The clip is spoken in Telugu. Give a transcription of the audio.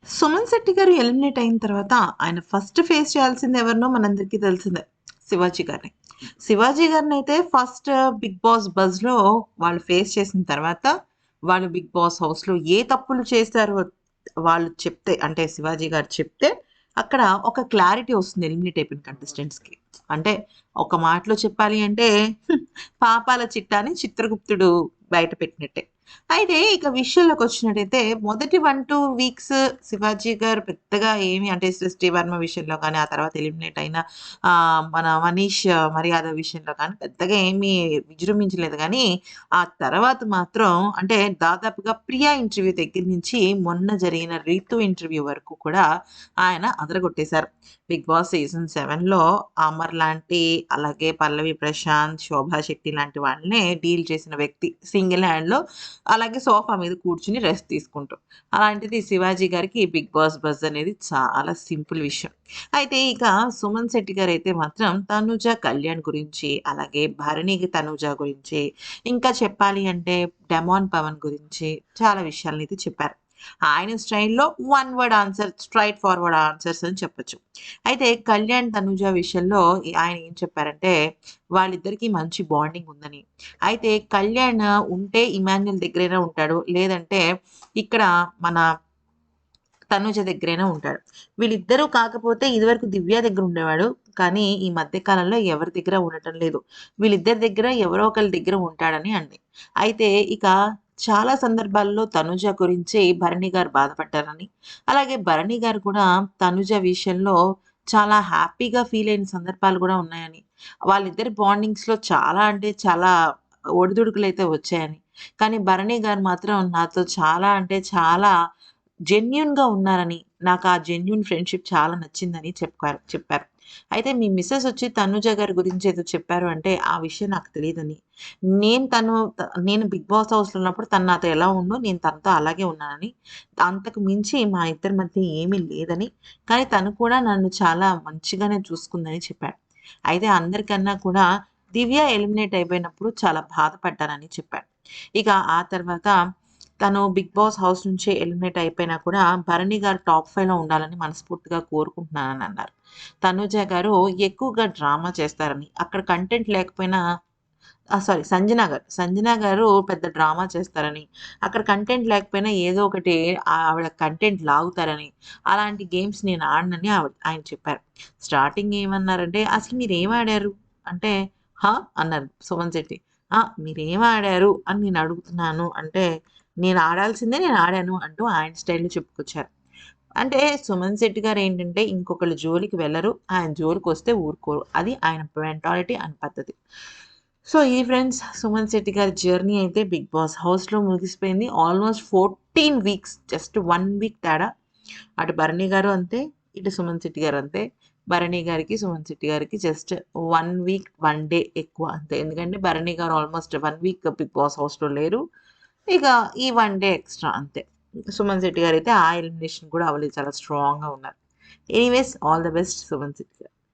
సుమన్ శెట్టి గారు ఎలిమినేట్ అయిన తర్వాత ఆయన ఫస్ట్ ఫేస్ చేయాల్సింది ఎవరినో మనందరికీ తెలిసిందే. శివాజీ గారిని. శివాజీ గారినైతే ఫస్ట్ 'బిగ్ బాస్' బజ్‌లో వాళ్ళు ఫేస్ చేసిన తర్వాత, వాళ్ళు 'బిగ్ బాస్' హౌస్‌లో ఏ తప్పులు చేశారో వాళ్ళు చెప్తే, అంటే శివాజీ గారు చెప్తే, అక్కడ ఒక క్లారిటీ వస్తుంది ఎలిమినేట్ అయిపోయిన కంటెస్టెంట్స్‌కి. అంటే ఒక మాటలో చెప్పాలి అంటే పాపాల చిట్టాని చిత్రగుప్తుడు బయట పెట్టినట్టే. అయితే ఇక విషయంలోకొచ్చినట్టయితే మొదటి 1, 2 వీక్స్ శివాజీ గారు పెద్దగా ఏమి అంటే సృష్టి వర్మ విషయంలో కానీ, ఆ తర్వాత ఎలిమినేట్ అయిన మన మనీష్ మర్యాద విషయంలో కానీ పెద్దగా ఏమీ విజృంభించలేదు గానీ, ఆ తర్వాత మాత్రం అంటే దాదాపుగా ప్రియా ఇంటర్వ్యూ దగ్గర నుంచి మొన్న జరిగిన రీతు ఇంటర్వ్యూ వరకు కూడా ఆయన అదరగొట్టేశారు. 'బిగ్ బాస్' సీజన్ 7లో అమర్ లాంటి, అలాగే పల్లవి ప్రశాంత్, శోభా శెట్టి లాంటి వాళ్ళనే డీల్ చేసిన వ్యక్తి సింగిల్ హ్యాండ్‌లో, అలాగే సోఫా మీద కూర్చొని రెస్ట్ తీసుకుంటూ. అలాంటిది శివాజీ గారికి ఈ 'బిగ్ బాస్' బజ్ అనేది చాలా సింపుల్ విషయం. అయితే ఇక సుమన్ శెట్టి గారైతే మాత్రం తనుజ, కళ్యాణ్ గురించి, అలాగే భరణి తనుజ గురించి, ఇంకా చెప్పాలి అంటే డెమాన్ పవన్ గురించి చాలా విషయాలనైతే చెప్పారు. ఆయన స్టైల్‌లో one word answer, straight forward answers అని చెప్పొచ్చు. అయితే కళ్యాణ్, తనుజ విషయంలో ఆయన ఏం చెప్పారంటే, వాళ్ళిద్దరికీ మంచి బాండింగ్ ఉందని. అయితే కళ్యాణ్ ఉంటే ఇమాన్యుయల్ దగ్గరైనా ఉంటాడు. లేదంటే ఇక్కడ మన తనుజ దగ్గరైనా ఉంటాడు. వీళ్ళిద్దరూ కాకపోతే ఇదివరకు దివ్య దగ్గర ఉండేవాడు. కానీ ఈ మధ్య కాలంలో ఎవరి దగ్గర ఉండటం లేదు. వీళ్ళిద్దరి దగ్గర ఎవరో ఒకళ్ళ దగ్గర ఉంటాడని అంది. అయితే ఇక చాలా సందర్భాల్లో తనుజ గురించి భరణి గారు బాధపడ్డారని, అలాగే భరణి గారు కూడా తనుజ విషయంలో చాలా హ్యాపీగా ఫీల్ అయిన సందర్భాలు కూడా ఉన్నాయని, వాళ్ళిద్దరి బాండింగ్స్‌లో చాలా అంటే చాలా ఒడిదుడుకులైతే వచ్చాయని, కానీ భరణి గారు మాత్రం నాతో చాలా అంటే చాలా జెన్యూన్‌గా ఉన్నారని, నాకా జెన్యూన్ ఫ్రెండ్‌షిప్ చాలా నచ్చిందని చెప్పారు. అయితే మీ మిసెస్ వచ్చి తనుజ గారి గురించి ఏదో చెప్పారు అంటే, ఆ విషయం నాకు తెలీదని. నేను తను నేను 'బిగ్ బాస్' హౌస్‌లో ఉన్నప్పుడు తను నాతో ఎలా ఉందో నేను తనతో అలాగే ఉన్నానని. అంతకు మించి మా ఇద్దరి మధ్య ఏమీ లేదని. కానీ తను కూడా నన్ను చాలా మంచిగానే చూసుకుందని చెప్పాడు. అయితే అందరికన్నా కూడా దివ్య ఎలిమినేట్ అయిపోయినప్పుడు చాలా బాధపడ్డానని చెప్పాడు. ఇక ఆ తర్వాత తను 'బిగ్ బాస్' హౌస్ నుంచి ఎలిమినేట్ అయిపోయినా కూడా భరణి గారు టాప్ 5లో ఉండాలని మనస్ఫూర్తిగా కోరుకుంటున్నానని అన్నారు. తనూజ గారు ఎక్కువగా డ్రామా చేస్తారని, అక్కడ కంటెంట్ లేకపోయినా సారీ, సంజన గారు పెద్ద డ్రామా చేస్తారని, అక్కడ కంటెంట్ లేకపోయినా ఏదో ఒకటి ఆవిడ కంటెంట్ లాగుతారని, అలాంటి గేమ్స్ నేను ఆడనని ఆయన చెప్పారు. స్టార్టింగ్ ఏమన్నారంటే, "అసలు మీరేం ఆడారు?" అంటే, "హా?" అన్నారు సుమన్ శెట్టి. మీరేం ఆడారు అని నేను అడుగుతున్నాను" అంటే, "నేను ఆడాల్సిందే నేను ఆడాను" అంటూ ఆయన స్టైల్‌లో చెప్పుకొచ్చారు. అంటే సుమన్ శెట్టి గారేంటంటే ఇంకొకళ్ళ జోలికి వెళ్లరు. ఆయన జోలికొస్తే ఊరుకోరు. అది ఆయన మెంటాలిటీ, ఆయన పద్ధతి. సో, ఇది ఫ్రెండ్స్ సుమన్ శెట్టి గారి జర్నీ అయితే 'బిగ్ బాస్' హౌస్‌లో ముగిసిపోయింది. ఆల్మోస్ట్ 14 వీక్స్, జస్ట్ 1 వీక్ తేడా. అటు భరణి గారు అంతే, ఇటు సుమన్ శెట్టి గారు అంతే. భరణి గారికి, సుమన్ శెట్టి గారికి జస్ట్ 1 వీక్, 1 డే ఎక్కువ అంతే. ఎందుకంటే Bharani garu almost 1 week 'big boss' హౌస్‌లో లేరు. ఇక ఈ 1 డే ఎక్స్‌ట్రా అంతే. సుమన్ శెట్టి గారైతే ఆ ఎలిమినేషన్ కూడా అవ్వలేదు. చాలా స్ట్రాంగ్‌గా ఉన్నారు. Anyways all the best Suman Shetty గారు.